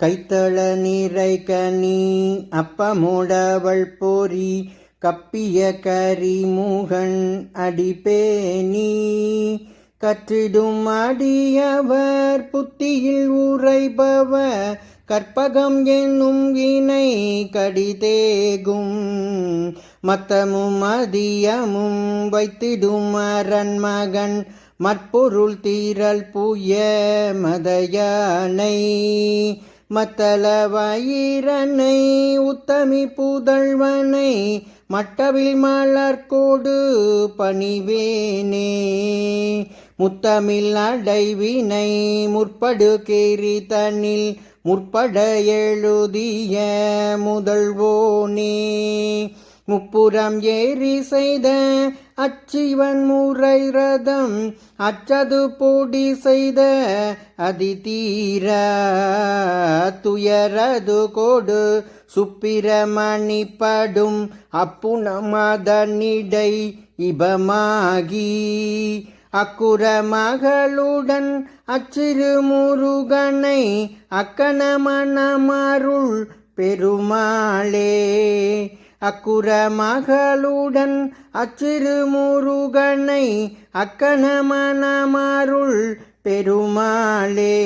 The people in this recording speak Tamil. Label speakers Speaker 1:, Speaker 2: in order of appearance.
Speaker 1: கைத்தள நீரை கனி அப்பமுடவள் பொறி கப்பிய கரிமுகன் அடிப்பேணி கற்றிடும் அடியவர் புத்தியில் உரைபவர் கற்பகம் என்னும் வினை கடிதேகும் மத்தமும் மதியமும் வைத்திடும் அரண்மகன் மற்பொருள் தீரல் புய மதயானை மத்தள வயிரனை உத்தமி புதல்வனை மட்டவில் மலர்கோடு பணிவேனே முத்தமிழ் அடைவினை முற்படு கேரி தன்னில் முற்பட எழுதிய முதல்வோனே முப்புறம் ஏறி செய்த அச்சிவன் முறை ரதம் அச்சது பொடி செய்த அதிதீர துயரது கோடு சுப்பிரமணிப்படும் அப்புணமதனிடை இபமாகி அக்குற மகளுடன் அச்சிறு முருகனை அக்கணமணமருள் பெருமாளே அக்குற மகளுடன் அச்சிறு முருகனை அக்கணமணமருள் பெருமாளே.